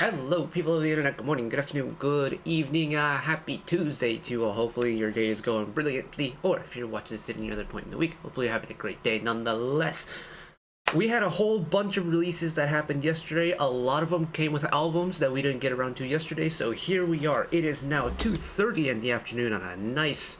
Hello, people of the internet. Good morning, good afternoon, good evening, happy Tuesday to you all. Hopefully your day is going brilliantly, or if you're watching this at any other point in the week, hopefully you're having a great day nonetheless. We had a whole bunch of releases that happened yesterday. A lot of them came with albums that we didn't get around to yesterday, so here we are. It is now 2:30 in the afternoon on a nice,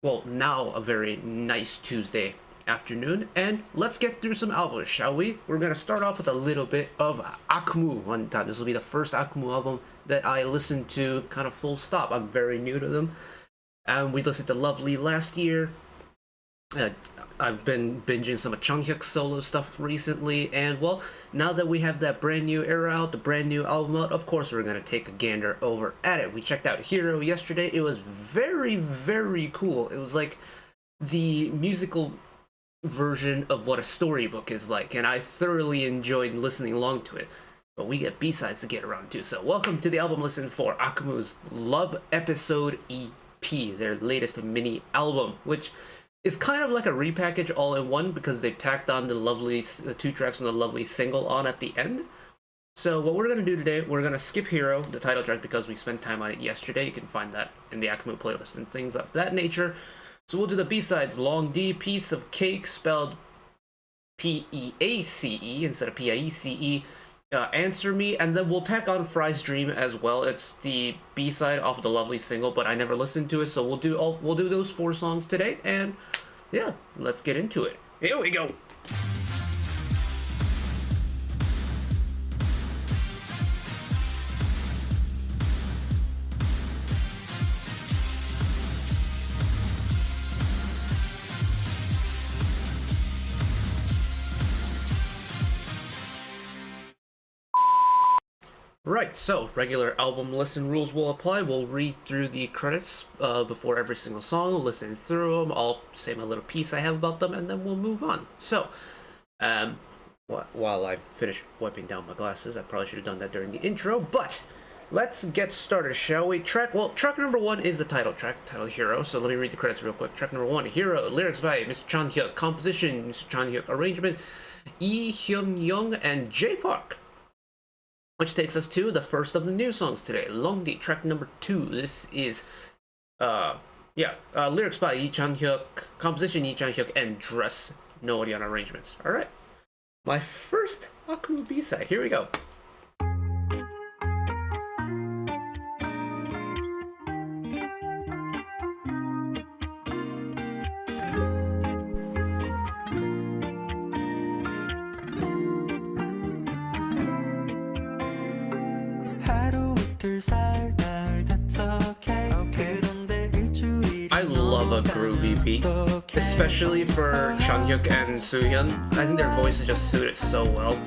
well, now a very nice Tuesday afternoon, and let's get through some albums, shall we? We're gonna start off with a little bit of AKMU one time. This will be the first AKMU album that I listened to kind of full stop. I'm very new to them. We listened to Lovely last year. I've been binging some of Changhyuk's solo stuff recently, and well, now that we have that brand new era out, the brand new album out, of course we're gonna take a gander over at it. We checked out Hero yesterday. It was very, very cool. It was like the musical version of what a storybook is like, and I thoroughly enjoyed listening along to it. But we get B-sides to get around to, so welcome to the album listen for AKMU's Love Episode EP, their latest mini album, which is kind of like a repackage all in one because they've tacked on the two tracks from the Lovely single on at the end. So what we're going to do today, we're going to skip Hero, the title track, because we spent time on it yesterday. You can find that in the AKMU playlist and things of that nature. So we'll do the B-sides, Long D, Piece of Cake, spelled P-E-A-C-E instead of P-I-E-C-E, Answer Me, and then we'll tack on Fry's Dream as well. It's the B-side off of the Lovely single, but I never listened to it, so we'll do those 4 songs today, and yeah, let's get into it. Here we go! Right, so regular album listen rules will apply. We'll read through the credits before every single song. We'll listen through them. I'll say my little piece I have about them, and then we'll move on. So, while I finish wiping down my glasses, I probably should have done that during the intro, but let's get started, shall we? Track number 1 is the title track, titled Hero, so let me read the credits real quick. Track number 1, Hero, lyrics by Mr. Chan-hyuk, composition, Mr. Chan-hyuk, arrangement, Lee Hyun-young and J Park. Which takes us to the first of the new songs today, Long D, track number 2. This is, lyrics by Lee Chan-hyuk, composition Lee Chan-hyuk, and dress, no audio arrangements. Alright, my first AKMU B-side, here we go. I love a groovy beat, especially for Changhyuk and Soohyun. I think their voices just suit it so well.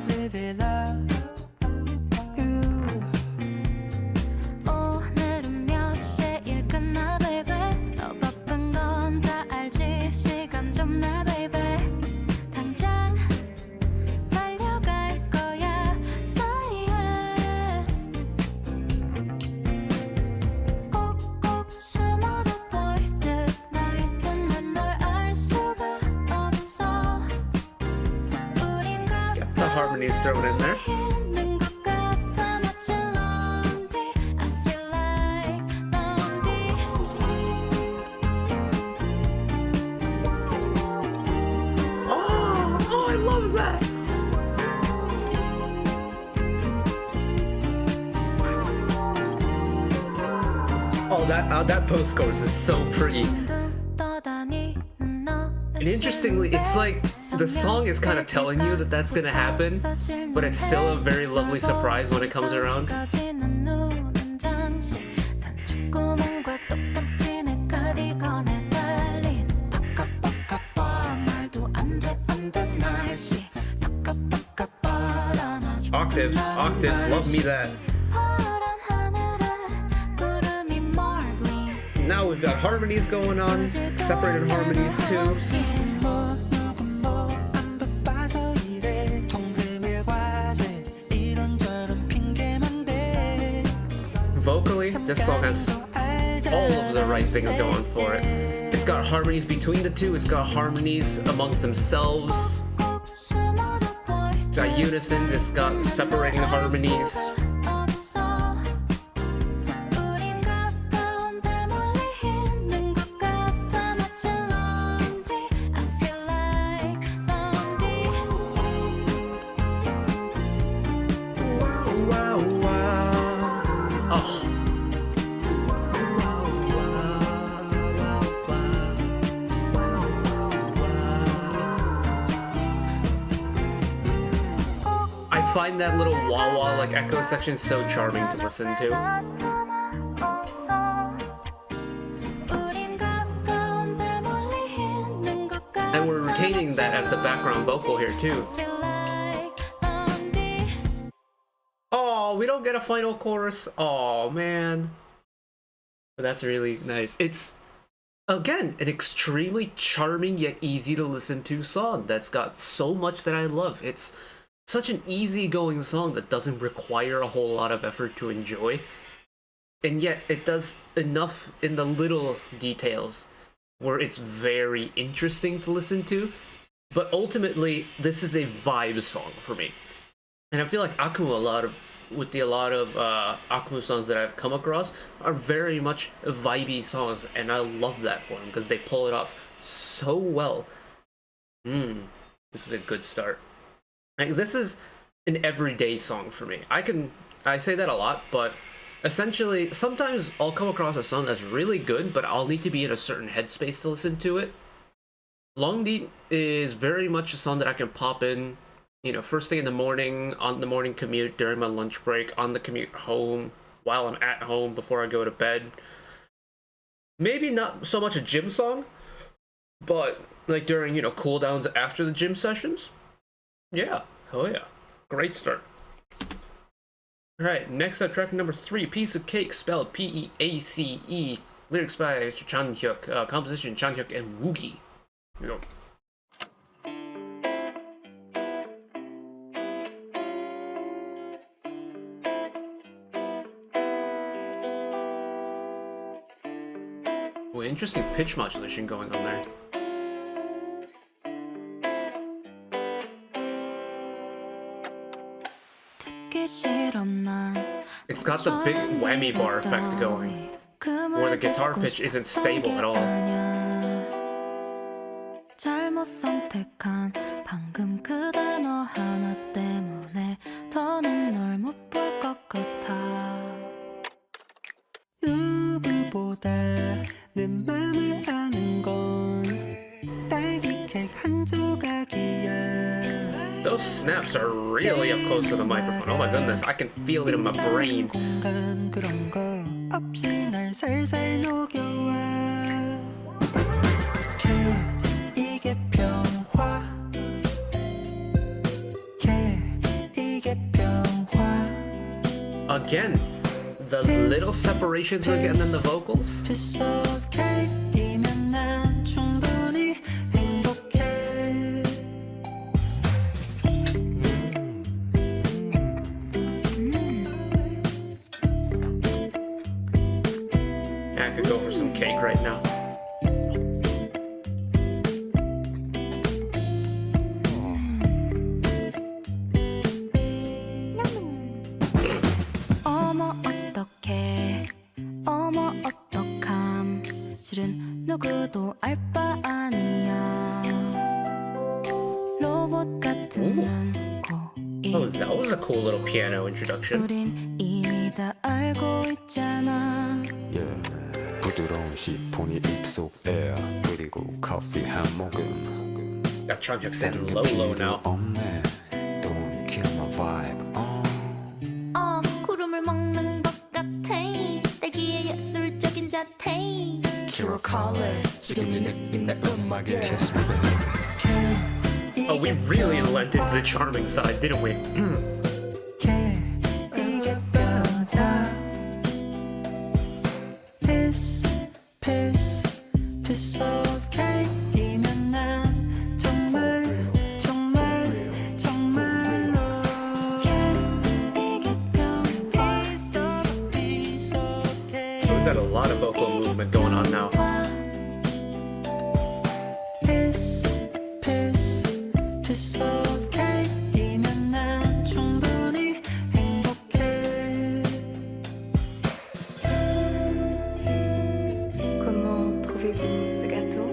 Harmonies thrown in there. Oh, I love that. Oh, that post chorus is so pretty. And interestingly, it's like the song is kind of telling you that that's gonna happen, but it's still a very lovely surprise when it comes around. Octaves, love me that. Now we've got harmonies going on, separated harmonies too. Vocally, this song has all of the right things going for it. It's got harmonies between the two, it's got harmonies amongst themselves. It's got unison, it's got separating harmonies. I find that little wah-wah like echo section so charming to listen to. And we're retaining that as the background vocal here too. Oh, we don't get a final chorus. Oh man. But that's really nice. It's, again, an extremely charming yet easy to listen to song that's got so much that I love. It's such an easygoing song that doesn't require a whole lot of effort to enjoy. And yet it does enough in the little details where it's very interesting to listen to. But ultimately, this is a vibe song for me. And I feel like AKMU, a lot of AKMU songs that I've come across are very much vibey songs, and I love that for them because they pull it off so well. This is a good start. Like, this is an everyday song for me. I say that a lot, but essentially, sometimes I'll come across a song that's really good, but I'll need to be in a certain headspace to listen to it. Longdeet is very much a song that I can pop in, you know, first thing in the morning, on the morning commute, during my lunch break, on the commute home, while I'm at home, before I go to bed. Maybe not so much a gym song, but like during, you know, cool downs after the gym sessions. Yeah, hell yeah. Great start. Alright, next up, track number 3, Piece of Cake, spelled P-E-A-C-E. Lyrics by Mr. Chan Hyuk, composition Chan Hyuk and Woogie. Here we go. Oh, interesting pitch modulation going on there. It's got the big whammy bar effect going, where the guitar pitch isn't stable at all. 잘못 선택한 방금 그 단어 하나 때문에 더는 널 못 볼 것 같아 누구보다 내 맘을 아는 건 딸기 케이크 한 조각이야 Those snaps are really up close to the microphone. Oh my goodness, I can feel it in my brain. 그런 거 없이 날 살살 녹여와 이게 평화 이게 평화 Again, the little separations we're getting in the vocals. Piece of cake이면 난 충분히 행복해 Yeah, I could go for some cake right now. 실은 누구도 알 바 아니야 로봇 같은 눈, 코, Oh, that was a cool little piano introduction. 우린 이미 다 알고 있잖아 부드러운 시폰이 입속에 그리고 커피 한 모금 Got Chan Hyuk saying low now. 없네 Don't kill my vibe 구름을 먹는 것 같아 딸기의 예술적인 자태 Hero color 지금 이 느낌 내 음악에 Kiss me baby Oh, we really lent into the charming side, didn't we? 이게 변화 Piece of cake이면 난 정말 정말로 이게 변화 Piece of cake So we've got a lot of vocal movement going on now. Piece of cake이면 난 충분히 행복해 Comment trouvez-vous ce gâteau?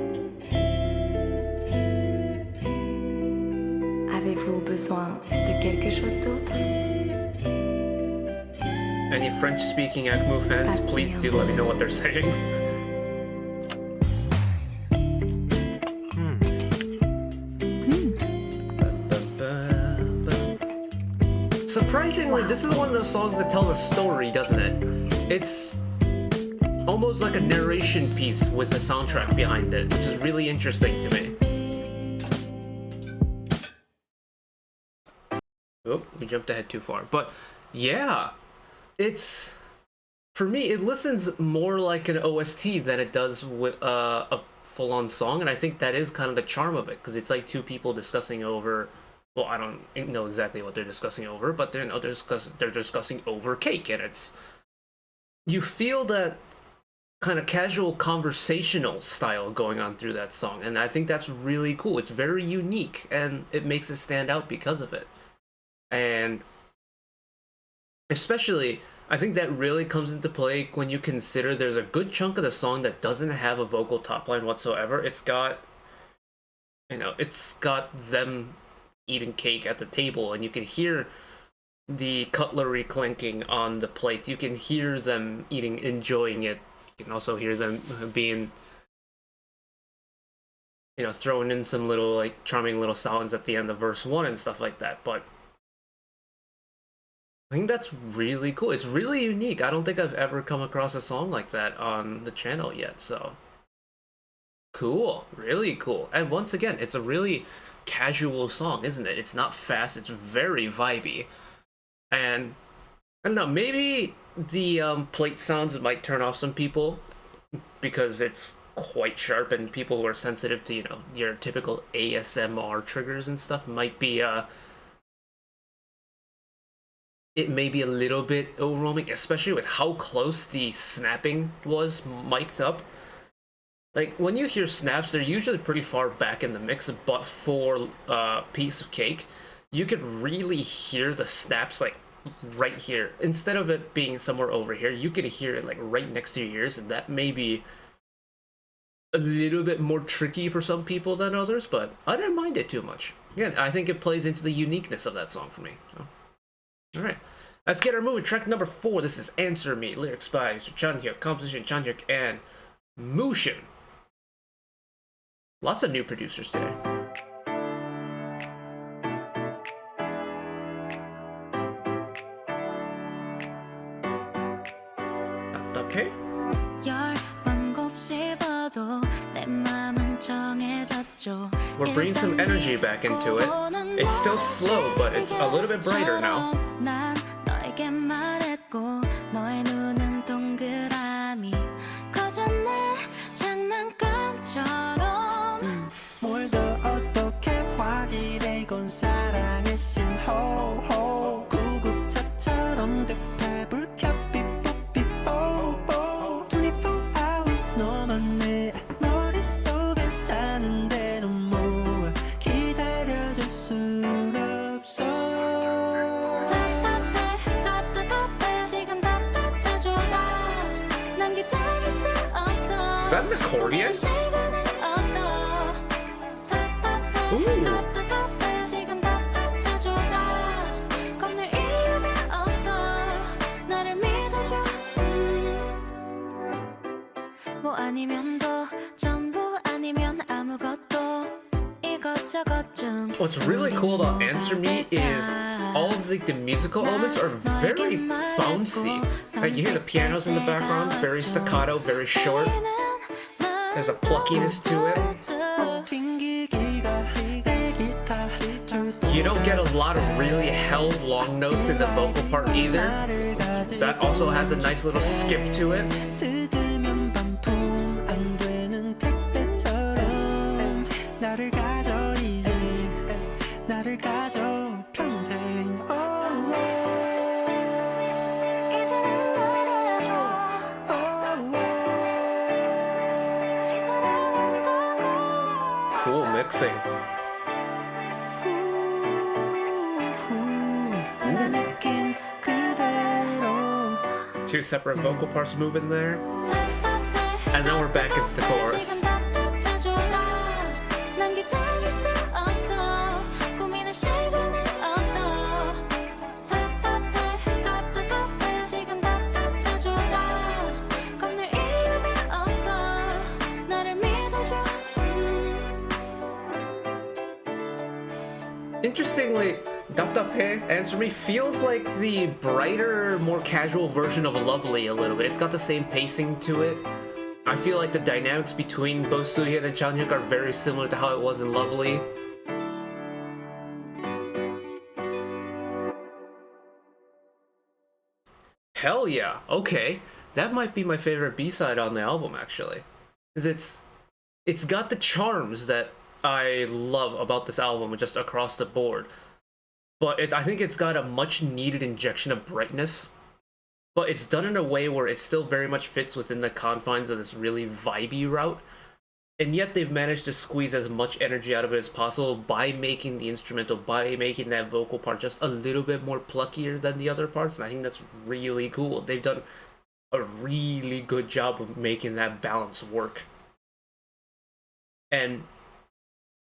Avez-vous besoin de quelque chose d'autre? Any French-speaking AKMU fans, please do let me know what they're saying. Surprisingly, this is one of those songs that tells a story, doesn't it? It's almost like a narration piece with a soundtrack behind it, which is really interesting to me. Oh, we jumped ahead too far. But yeah, it's, for me, it listens more like an OST than it does with a full-on song, and I think that is kind of the charm of it, because it's like two people discussing over, well, I don't know exactly what they're discussing over, but they're discussing over cake, and it's, you feel that kind of casual conversational style going on through that song, and I think that's really cool. It's very unique, and it makes it stand out because of it. And especially, I think that really comes into play when you consider there's a good chunk of the song that doesn't have a vocal top line whatsoever. It's got, you know, it's got them eating cake at the table, and you can hear the cutlery clinking on the plates. You can hear them eating, enjoying it. You can also hear them being, you know, throwing in some little, like, charming little sounds at the end of verse 1 and stuff like that. But I think that's really cool. It's really unique. I don't think I've ever come across a song like that on the channel yet, so cool. Really cool. And once again, it's a really casual song, isn't it? It's not fast, it's very vibey. And I don't know, maybe the plate sounds might turn off some people because it's quite sharp, and people who are sensitive to, you know, your typical ASMR triggers and stuff might be it may be a little bit overwhelming, especially with how close the snapping was mic'd up. Like, when you hear snaps, they're usually pretty far back in the mix, but for Piece of Cake, you could really hear the snaps, like, right here. Instead of it being somewhere over here, you could hear it, like, right next to your ears, and that may be a little bit more tricky for some people than others, but I didn't mind it too much. Again, I think it plays into the uniqueness of that song for me. So. Alright, let's get our moving. Track number 4. This is Answer Me. Lyrics by Mr. Chanhyuk, composition Chanhyuk and Mushin. Lots of new producers today. Okay. We're bringing some energy back into it. It's still slow, but it's a little bit brighter now. Is that an accordion? Ooh. What's really cool about Answer Me is all of the musical elements are very bouncy. Like, you hear the pianos in the background, very staccato, very short. There's a pluckiness to it. You don't get a lot of really held long notes in the vocal part either. That also has a nice little skip to it. Cool mixing. Two separate vocal parts move in there. And then we're back into the chorus. Interestingly, 답답해 Answer Me feels like the brighter, more casual version of Lovely a little bit. It's got the same pacing to it. I feel like the dynamics between both Soohyun and Chanhyuk are very similar to how it was in Lovely. Hell yeah, okay. That might be my favorite B-side on the album, actually. Because it's got the charms that I love about this album just across the board. But I think it's got a much needed injection of brightness. But it's done in a way where it still very much fits within the confines of this really vibey route. And yet they've managed to squeeze as much energy out of it as possible by making the instrumental, by making that vocal part just a little bit more pluckier than the other parts. And I think that's really cool. They've done a really good job of making that balance work. And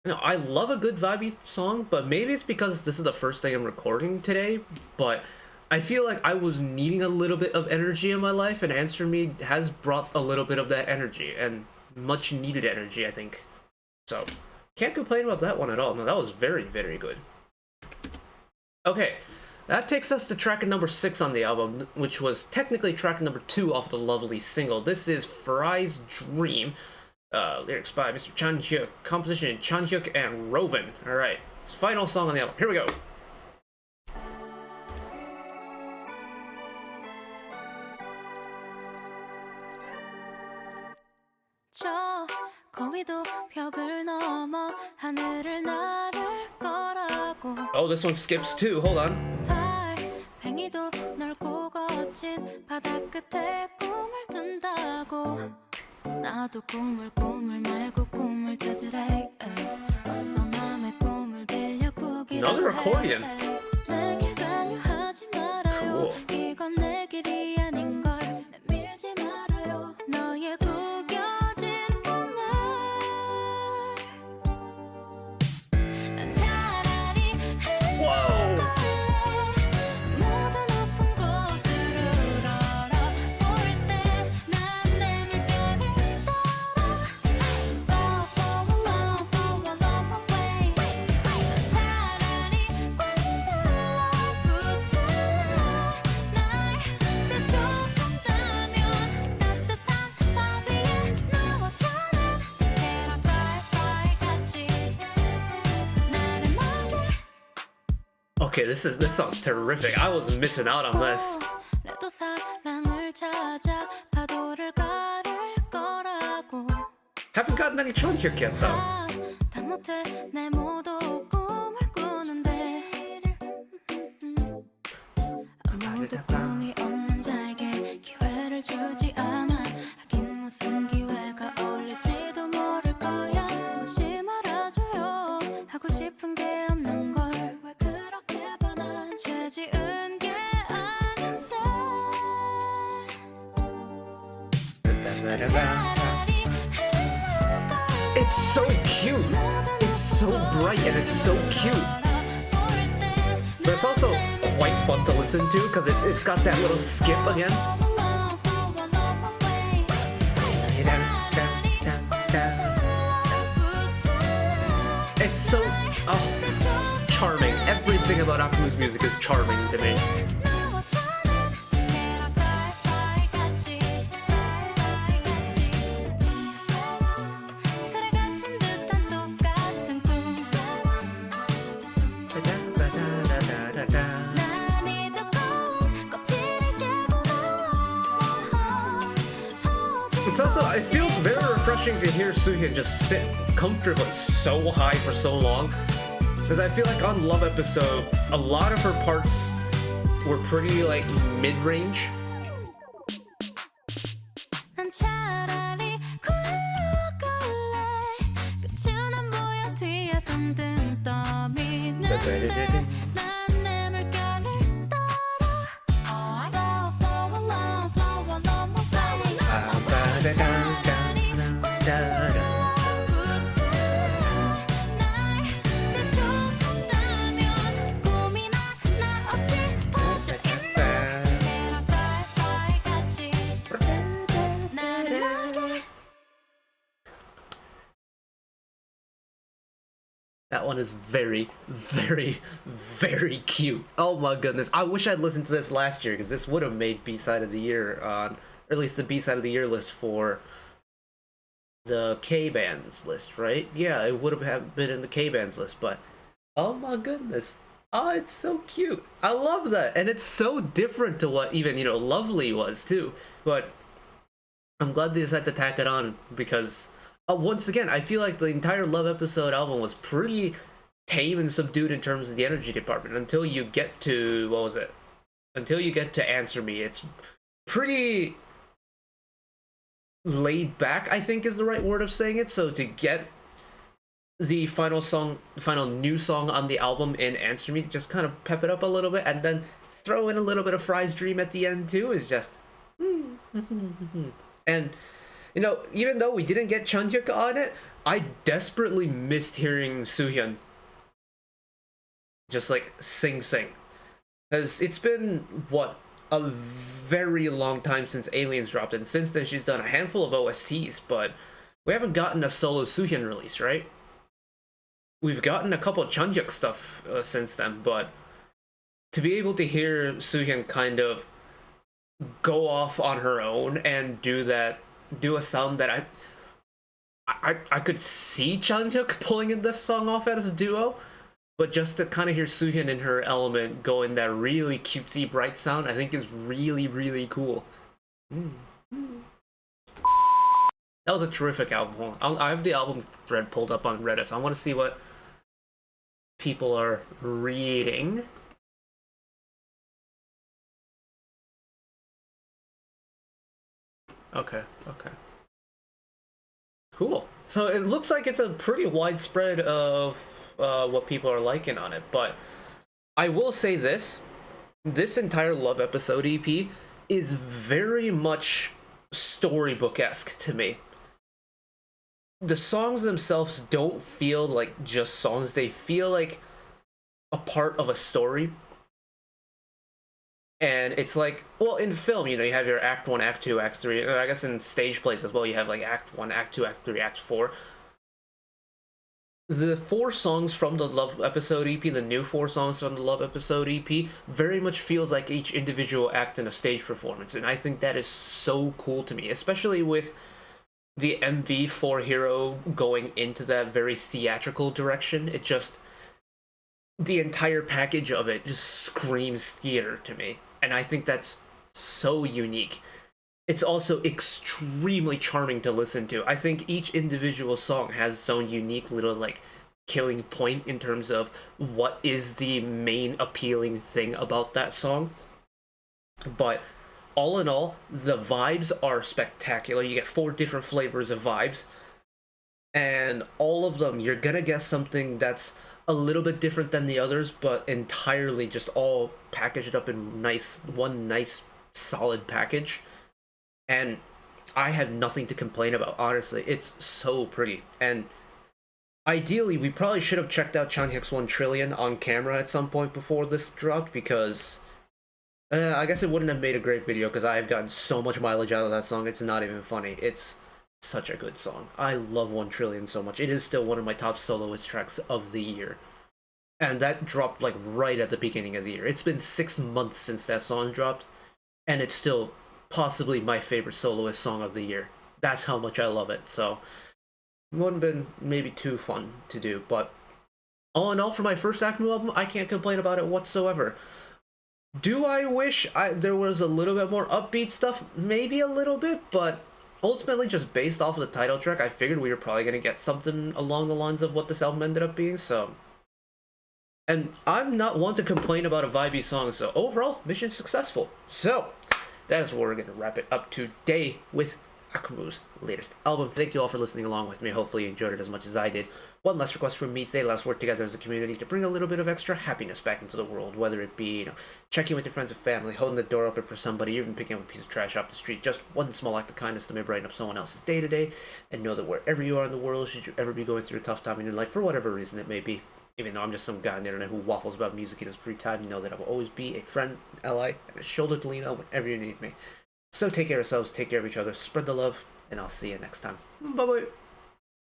you know, I love a good vibey song, but maybe it's because this is the first thing I'm recording today, but I feel like I was needing a little bit of energy in my life, and Answer Me has brought a little bit of that energy, and much needed energy, I think. So, can't complain about that one at all. No, that was very, very good. Okay, that takes us to track number 6 on the album, which was technically track number 2 off the Lovely single. This is Fry's Dream. Lyrics by Mr. Chanhyuk, composition Chanhyuk and Roven. Alright, final song on the album. Here we go. 저 거위도 벽을 넘어 하늘을 나를 거라고 Oh, this one skips too. Hold on. 달팽이도 넓고 거친 바다 끝에 꿈을 둔다고 나도 꿈을 말고 꿈을 찾으래 어서 남의 꿈을 빌려 꾸기라도 Another accordion. 내게 강요하지 말아요 Cool. 이건 내 길이 아닌걸 내밀지 말아요 너의 구겨진 꿈을 난 차라리 흘러갈래 모두 높은 곳으로 걸어볼 때 난 내 물결을 따라 Flow along, flow along my way 난 차라리 날 재촉한다면 따뜻한 바 위에 누워자는 Can I fly, fly 같이 나를 먹일 Okay, this sounds terrific. I was missing out on this. 그래도 사랑을 찾아 파도를 가를 거라고 Haven't gotten any Chanhyuk yet though. 다 못해 내 모두 꿈을 꾸는데 아무도 꿈이 없는 자에게 기회를 주지 않아 하긴 무슨 기회가 어울릴지도 모를 거야 무시 말아줘요 하고 싶은 게 없는 걸 왜 그렇게 반한 죄 지은 게 아닌데 차라리 흘러갈래 It's so cute. It's so bright and it's so cute. But it's also quite fun to listen to because it's got that little skip again. It's so charming. Everything about AKMU's music is charming to me. It's also, it feels very refreshing to hear Soohyun just sit comfortably so high for so long. Because I feel like on Love Episode, a lot of her parts were pretty like mid-range. 난 차라리 굴러갈래 끝은 안 보여 뒤에 손등 떠미는 난내 물결을 따라 Flow along, flow along my way 차라리 날 재촉한다면 꿈이나 나 없이 퍼져 있는 Can I fly, That one is very, very, very cute. Oh my goodness. I wish I'd listened to this last year because this would have made B-side of the year on, or at least the B-side of the year list for the K-bands list, right? Yeah, it would have been in the K-bands list, but oh my goodness. Oh, it's so cute. I love that. And it's so different to what even, Lovely was too. But I'm glad they decided to tack it on because once again, I feel like the entire Love Episode album was pretty tame and subdued in terms of the energy department until you get to, what was it? Until you get to Answer Me. It's pretty laid back, I think is the right word of saying it. So to get the final new song on the album in Answer Me, to just kind of pep it up a little bit and then throw in a little bit of Fry's Dream at the end too is just and even though we didn't get Chanhyuk on it, I desperately missed hearing Soohyun just like sing because it's been a very long time since Aliens dropped, and since then she's done a handful of OSTs, but we haven't gotten a solo Soohyun release, right? We've gotten a couple of Chanhyuk stuff since then, but to be able to hear Soohyun kind of go off on her own and do a sound that I could see Chanhyuk pulling in this song off as a duo, but just to kind of hear Soohyun in her element go in that really cutesy bright sound, I think is really, really cool. That was a terrific album. I have the album thread pulled up on Reddit, so I want to see what people are reading. Okay. Cool. So it looks like it's a pretty widespread of what people are liking on it, but I will say this entire Love Episode EP is very much storybook-esque to me. The songs themselves don't feel like just songs, they feel like a part of a story. And it's like, well, in film, you have your Act 1, Act 2, Act 3. I guess in stage plays as well, you have like Act 1, Act 2, Act 3, Act 4. The 4 songs from the Love Episode EP, the new 4 songs from the Love Episode EP, very much feels like each individual act in a stage performance. And I think that is so cool to me, especially with the MV for Hero going into that very theatrical direction. It just, the entire package of it just screams theater to me. And I think that's so unique. It's also extremely charming to listen to. I think each individual song has its own unique little like killing point in terms of what is the main appealing thing about that song. But all in all, the vibes are spectacular. You get 4 different flavors of vibes. And all of them, you're gonna get something that's a little bit different than the others, but entirely just all packaged up in one nice solid package. And I have nothing to complain about, honestly. It's so pretty. And ideally, we probably should have checked out Chanhyuk's 1 Trillion on camera at some point before this dropped, because I guess it wouldn't have made a great video because I have gotten so much mileage out of that song, it's not even funny. It's such a good song. I love 1 Trillion so much. It is still one of my top soloist tracks of the year. And that dropped like right at the beginning of the year. It's been 6 months since that song dropped, and it's still possibly my favorite soloist song of the year. That's how much I love it. So it wouldn't have been maybe too fun to do, but all in all, for my first AKMU album, I can't complain about it whatsoever. Do I wish there was a little bit more upbeat stuff? Maybe a little bit, but ultimately, just based off of the title track, I figured we were probably going to get something along the lines of what this album ended up being, so. And I'm not one to complain about a vibey song, so overall, mission successful. So, that is where we're going to wrap it up today with AKMU's latest album. Thank you all for listening along with me. Hopefully you enjoyed it as much as I did. One last request from me today: let's work together as a community to bring a little bit of extra happiness back into the world, whether it be, checking with your friends and family, holding the door open for somebody, even picking up a piece of trash off the street. Just one small act of kindness that may brighten up someone else's day to day. And know that wherever you are in the world, should you ever be going through a tough time in your life, for whatever reason it may be, even though I'm just some guy on the internet who waffles about music in his free time, you know that I will always be a friend, ally, and a shoulder to lean on whenever you need me. So take care of yourselves, take care of each other, spread the love, and I'll see you next time. Bye-bye.